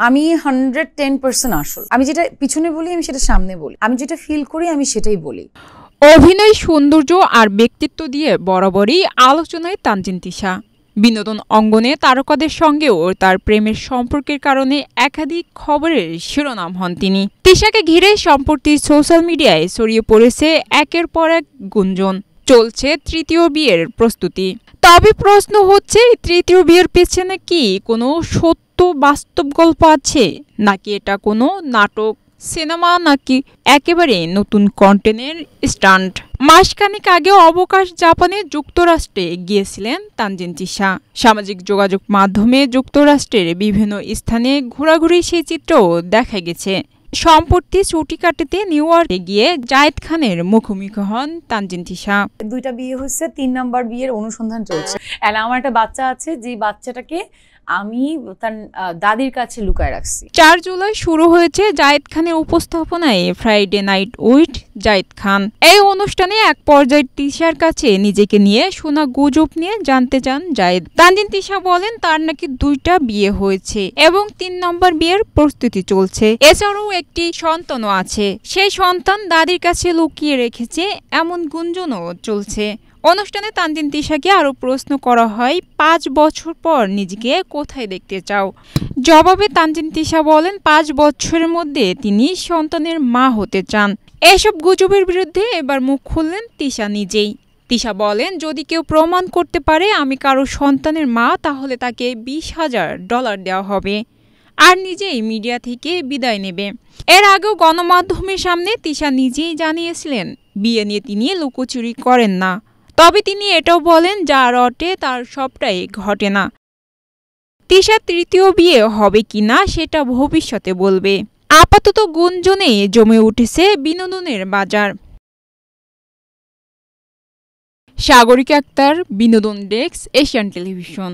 আমি 110% আসল। আমি যেটা পিছনে বলি আমি সেটা সামনে বলি, আমি যেটা ফিল করি আমি সেটাই বলি। অভিনয়, সৌন্দর্য আর ব্যক্তিত্ব দিয়ে বরাবরই আলোচনায় তানজিন তিশা। বিনোদন অঙ্গনে তারকাদের সঙ্গেও তার প্রেমের সম্পর্কের কারণে একাধিক খবরের শিরোনাম হন তিনি। তিশাকে ঘিরে সম্প্রতি সোশ্যাল মিডিয়ায় ছড়িয়ে পড়েছে একের পর এক গুঞ্জন। চলছে তৃতীয় বিয়ের প্রস্তুতি। তবে প্রশ্ন হচ্ছে, তৃতীয় বিয়ের পেছনে কি কোনো সত্য বাস্তব গল্প আছে, নাকি এটা কোনো নাটক, সিনেমা, নাকি একেবারে নতুন কন্টেন্টের স্টান্ট? মাসখানেক আগে অবকাশ জাপানে যুক্তরাষ্ট্রে গিয়েছিলেন তানজিন তিশা। সামাজিক যোগাযোগ মাধ্যমে যুক্তরাষ্ট্রের বিভিন্ন স্থানে ঘোরাঘুরি সেই চিত্রও দেখা গেছে। সম্প্রতি ছুটি কাটাতে নিউ ইয়র্কে গিয়ে জায়েদ খানের মুখোমুখি হন তানজিন তিশা। 2টা বিয়ে হচ্ছে, 3 নাম্বার বিয়ের অনুসন্ধান চলছে। আর আমার একটা বাচ্চা আছে, যে বাচ্চাটাকে আমি তার দাদির কাছে লুকায় রাখছি। 4 জুলাই শুরু হয়েছে জায়েদ খানের উপস্থাপনায় Friday night with Zayed Khan. এই অনুষ্ঠানে এক পর্যায়ে তিশার কাছে নিজেকে নিয়ে শোনা গুজব নিয়ে জানতে চান জায়েদ। তানজিন তিশা বলেন তার নাকি 2টা বিয়ে হয়েছে এবং 3 নম্বর বিয়ের প্রস্তুতি চলছে। এছাড়াও একটি সন্তানও আছে, সেই সন্তান দাদির কাছে লুকিয়ে রেখেছে, এমন গুঞ্জনও চলছে। অনুষ্ঠানে তানজিন তিশাকে আরও প্রশ্ন করা হয়, 5 বছর পর নিজেকে কোথায় দেখতে চাও? জবাবে তানজিন তিশা বলেন 5 বছরের মধ্যে তিনি সন্তানের মা হতে চান। এসব গুজবের বিরুদ্ধে এবার মুখ খুললেন তিশা নিজেই। তিশা বলেন, যদি কেউ প্রমাণ করতে পারে আমি কারো সন্তানের মা, তাহলে তাকে $20,000 দেওয়া হবে, আর নিজেই মিডিয়া থেকে বিদায় নেবে। এর আগেও গণমাধ্যমের সামনে তিশা নিজেই জানিয়েছিলেন বিয়ে নিয়ে তিনি লুকোচুরি করেন না। তবে তিনি এটাও বলেন, যা রটে তার সবটাই ঘটে না। তিশার তৃতীয় বিয়ে হবে কিনা সেটা ভবিষ্যতে বলবে। আপাতত গুঞ্জনে জমে উঠেছে বিনোদনের বাজার। সাগরিকা আক্তার, বিনোদন ডেস্ক, এশিয়ান টেলিভিশন।